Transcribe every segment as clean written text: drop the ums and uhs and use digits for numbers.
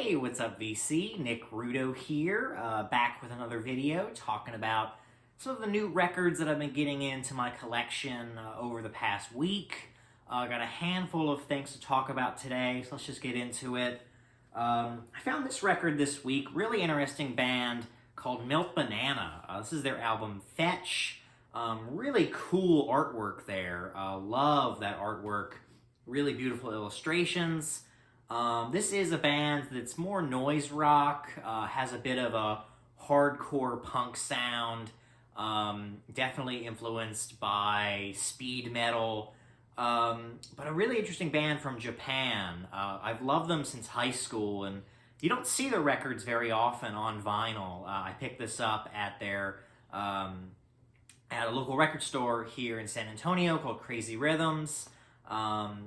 Hey, what's up, VC? Nick Rudo here, back with another video talking about some of the new records that I've been getting into my collection over the past week. Got a handful of things to talk about today, so let's just get into it. I found this record this week, really interesting band called Milk Banana. This is their album Fetch. Really cool artwork there. Love that artwork. Really beautiful illustrations. This is a band that's more noise rock, has a bit of a hardcore punk sound, definitely influenced by speed metal, but a really interesting band from Japan. I've loved them since high school, and you don't see their records very often on vinyl. I picked this up at at a local record store here in San Antonio called Crazy Rhythms.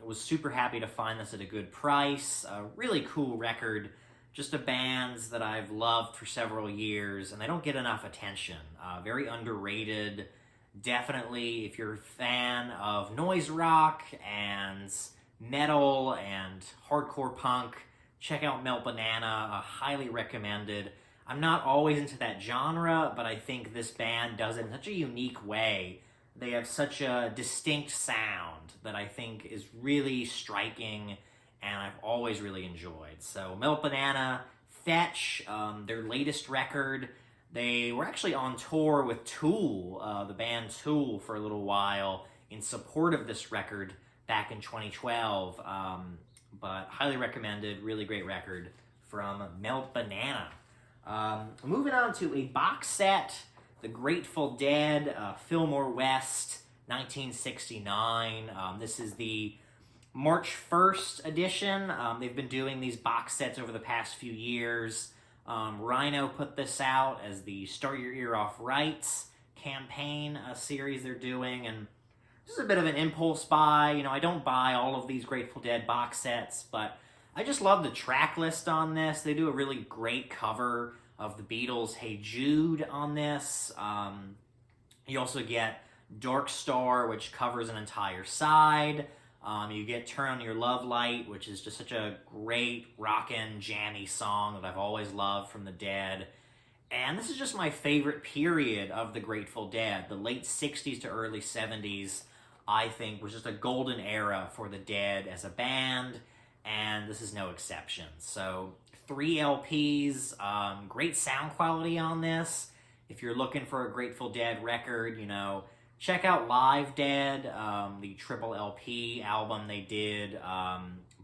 Was super happy to find this at a good price. A really cool record, just a band that I've loved for several years, and they don't get enough attention. Very underrated. Definitely, if you're a fan of noise rock and metal and hardcore punk, check out Milk Banana. Highly recommended. I'm not always into that genre, but I think this band does it in such a unique way. They have such a distinct sound that I think is really striking, and I've always really enjoyed. So Milk Banana, Fetch, their latest record. They were actually on tour with Tool, the band Tool, for a little while in support of this record back in 2012. But highly recommended, really great record from Milk Banana. Moving on to a box set. The Grateful Dead, Fillmore West, 1969. This is the March 1st edition. They've been doing these box sets over the past few years. Rhino put this out as the Start Your Ear Off Rights campaign series they're doing, and this is a bit of an impulse buy. You know, I don't buy all of these Grateful Dead box sets, but I just love the track list on this. They do a really great cover of the Beatles' Hey Jude on this. You also get Dark Star, which covers an entire side. You get Turn on Your Love Light, which is just such a great rockin', jammy song that I've always loved from the Dead. And this is just my favorite period of the Grateful Dead. The late 60s to early 70s, I think, was just a golden era for the Dead as a band, and this is no exception. So 3 LPs, great sound quality on this. If you're looking for a Grateful Dead record, you know, check out Live Dead, the triple LP album they did,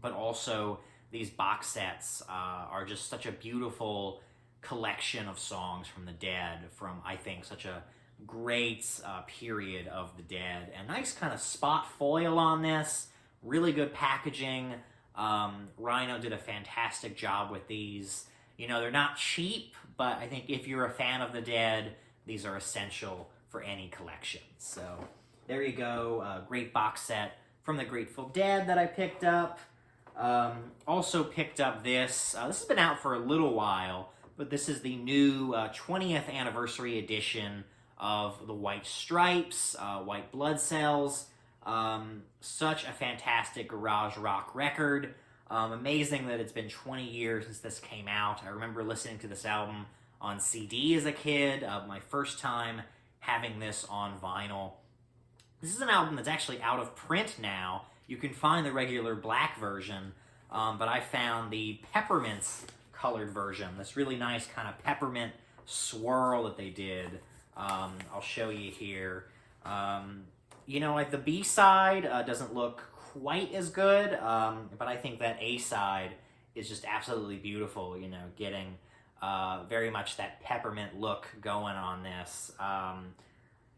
but also these box sets are just such a beautiful collection of songs from the Dead from, I think, such a great period of the Dead. And nice kind of spot foil on this, really good packaging. Rhino did a fantastic job with these. You know, they're not cheap, but I think if you're a fan of the Dead, these are essential for any collection. So there you go, great box set from the Grateful Dead that I picked up. Also picked up this. This has been out for a little while, but this is the new 20th anniversary edition of the White Stripes, White Blood Cells. Such a fantastic garage rock record. Amazing that it's been 20 years since this came out. I remember listening to this album on CD as a kid, my first time having this on vinyl. This is an album that's actually out of print now. You can find the regular black version, but I found the peppermint colored version, this really nice kind of peppermint swirl that they did. I'll show you here. You know, like the B-side doesn't look quite as good, but I think that A-side is just absolutely beautiful, you know, getting very much that peppermint look going on this.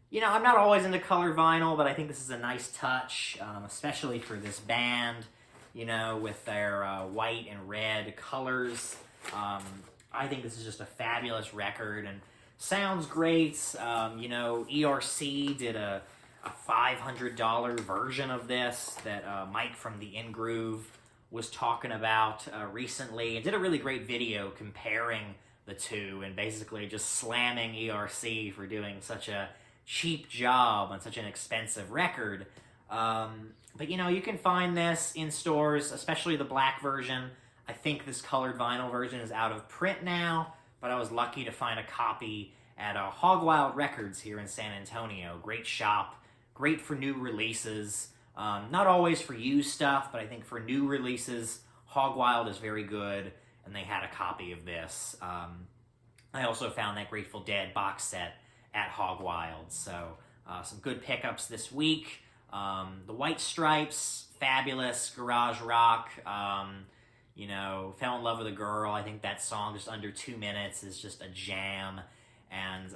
You know, I'm not always into color vinyl, but I think this is a nice touch, especially for this band, you know, with their white and red colors. I think this is just a fabulous record and sounds great. You know, ERC did a $500 version of this that Mike from the In Groove was talking about recently, and did a really great video comparing the two and basically just slamming ERC for doing such a cheap job on such an expensive record. But you know, you can find this in stores, especially the black version. I think this colored vinyl version is out of print now, but I was lucky to find a copy at Hog Wild Records here in San Antonio. Great shop, great for new releases. Not always for used stuff, but I think for new releases, Hog Wild is very good, and they had a copy of this. I also found that Grateful Dead box set at Hog Wild, so some good pickups this week. The White Stripes, fabulous, garage rock. You know, fell in love with a girl. I think that song, just under 2 minutes, is just a jam. And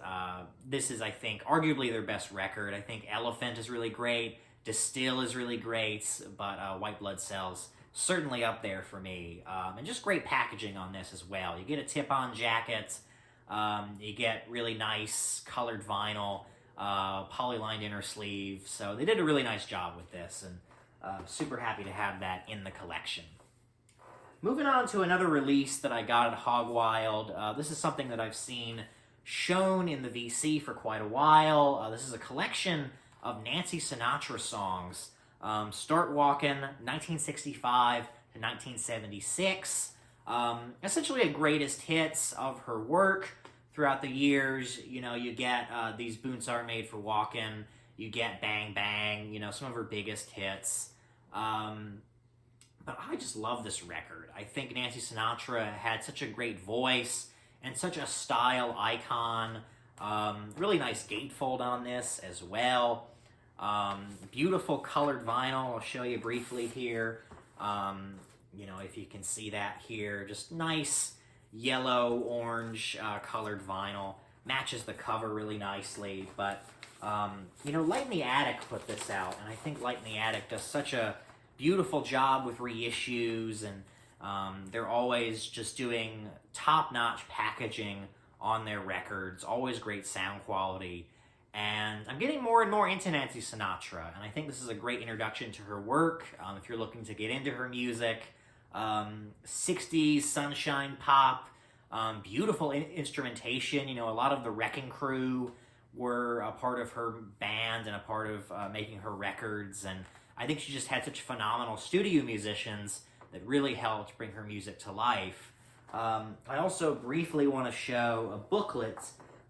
this is, I think, arguably their best record. I think Elephant is really great. Distill is really great. But White Blood Cells, certainly up there for me. And just great packaging on this as well. You get a tip-on jacket. You get really nice colored vinyl, poly-lined inner sleeve. So they did a really nice job with this. And super happy to have that in the collection. Moving on to another release that I got at Hog Wild. This is something that I've seen shown in the VC for quite a while. This is a collection of Nancy Sinatra songs. Start Walkin', 1965 to 1976. Essentially a greatest hits of her work throughout the years. You know, you get These Boots Aren't Made for Walkin', you get Bang Bang, you know, some of her biggest hits. But I just love this record. I think Nancy Sinatra had such a great voice and such a style icon. Really nice gatefold on this as well. Beautiful colored vinyl. I'll show you briefly here. You know, if you can see that here. Just nice yellow, orange colored vinyl. Matches the cover really nicely. But, you know, Light in the Attic put this out. And I think Light in the Attic does such a beautiful job with reissues, and they're always just doing top-notch packaging on their records, always great sound quality, and I'm getting more and more into Nancy Sinatra, and I think this is a great introduction to her work, if you're looking to get into her music. 60s sunshine pop, beautiful instrumentation. You know, a lot of the Wrecking Crew were a part of her band and a part of making her records, and I think she just had such phenomenal studio musicians that really helped bring her music to life. I also briefly want to show a booklet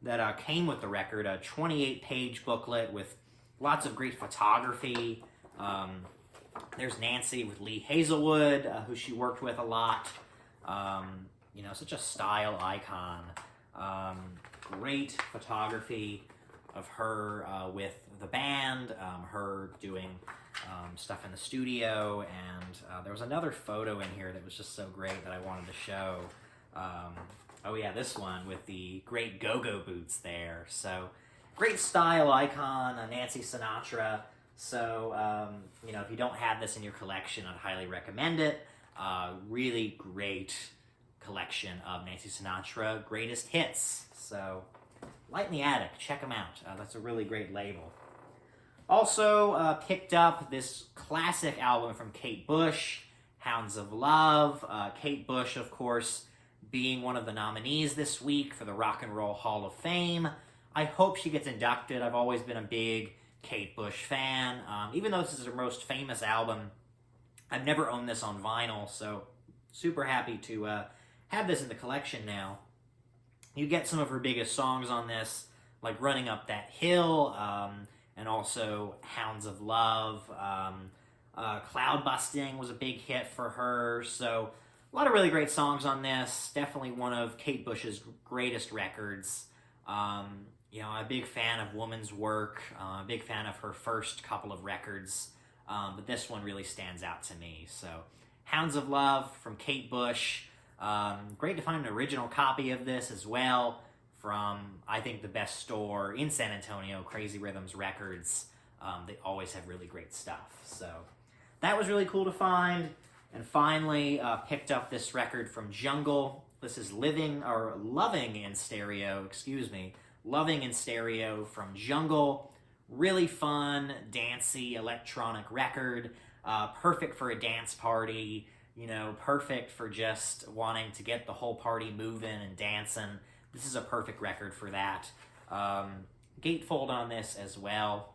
that came with the record, a 28-page booklet with lots of great photography. There's Nancy with Lee Hazelwood, who she worked with a lot. You know, such a style icon. Great photography of her with the band, her doing stuff in the studio, and there was another photo in here that was just so great that I wanted to show. Oh yeah, this one with the great go-go boots there. So, great style icon, Nancy Sinatra. So, you know, if you don't have this in your collection, I'd highly recommend it. Really great collection of Nancy Sinatra greatest hits. So, Light in the Attic, check them out. That's a really great label. Also picked up this classic album from Kate Bush, Hounds of Love. Kate Bush, of course, being one of the nominees this week for the Rock and Roll Hall of Fame. I hope she gets inducted. I've always been a big Kate Bush fan. Even though this is her most famous album, I've never owned this on vinyl, so super happy to have this in the collection now. You get some of her biggest songs on this, like Running Up That Hill, and also Hounds of Love. Cloud Busting was a big hit for her, so a lot of really great songs on this. Definitely one of Kate Bush's greatest records. You know, I'm a big fan of Woman's Work, a big fan of her first couple of records, but this one really stands out to me. So, Hounds of Love from Kate Bush. Great to find an original copy of this as well from, I think, the best store in San Antonio, Crazy Rhythms Records. They always have really great stuff. So that was really cool to find. And finally, picked up this record from Jungle. This is Loving in Stereo, Loving in Stereo from Jungle. Really fun, dancey, electronic record. Perfect for a dance party. You know, perfect for just wanting to get the whole party moving and dancing. This is a perfect record for that. Gatefold on this as well.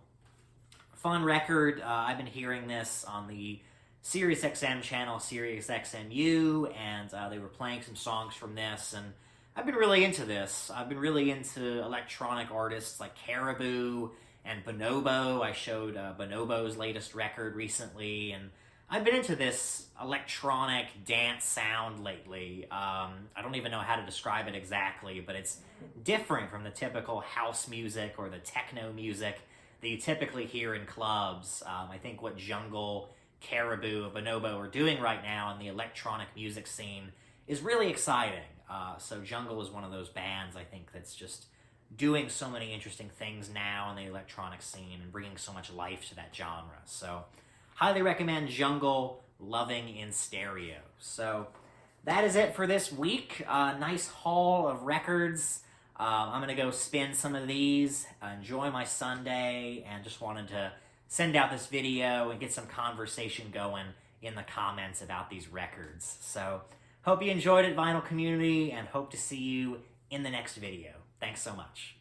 Fun record. I've been hearing this on the Sirius XM channel, Sirius XMU, and they were playing some songs from this, and I've been really into this. I've been really into electronic artists like Caribou and Bonobo. I showed Bonobo's latest record recently, and I've been into this electronic dance sound lately. I don't even know how to describe it exactly, but it's different from the typical house music or the techno music that you typically hear in clubs. I think what Jungle, Caribou, Bonobo are doing right now in the electronic music scene is really exciting. So Jungle is one of those bands, I think, that's just doing so many interesting things now in the electronic scene and bringing so much life to that genre. So highly recommend Jungle, Loving in Stereo. So that is it for this week. Nice haul of records. I'm going to go spin some of these, enjoy my Sunday, and just wanted to send out this video and get some conversation going in the comments about these records. So hope you enjoyed it, vinyl community, and hope to see you in the next video. Thanks so much.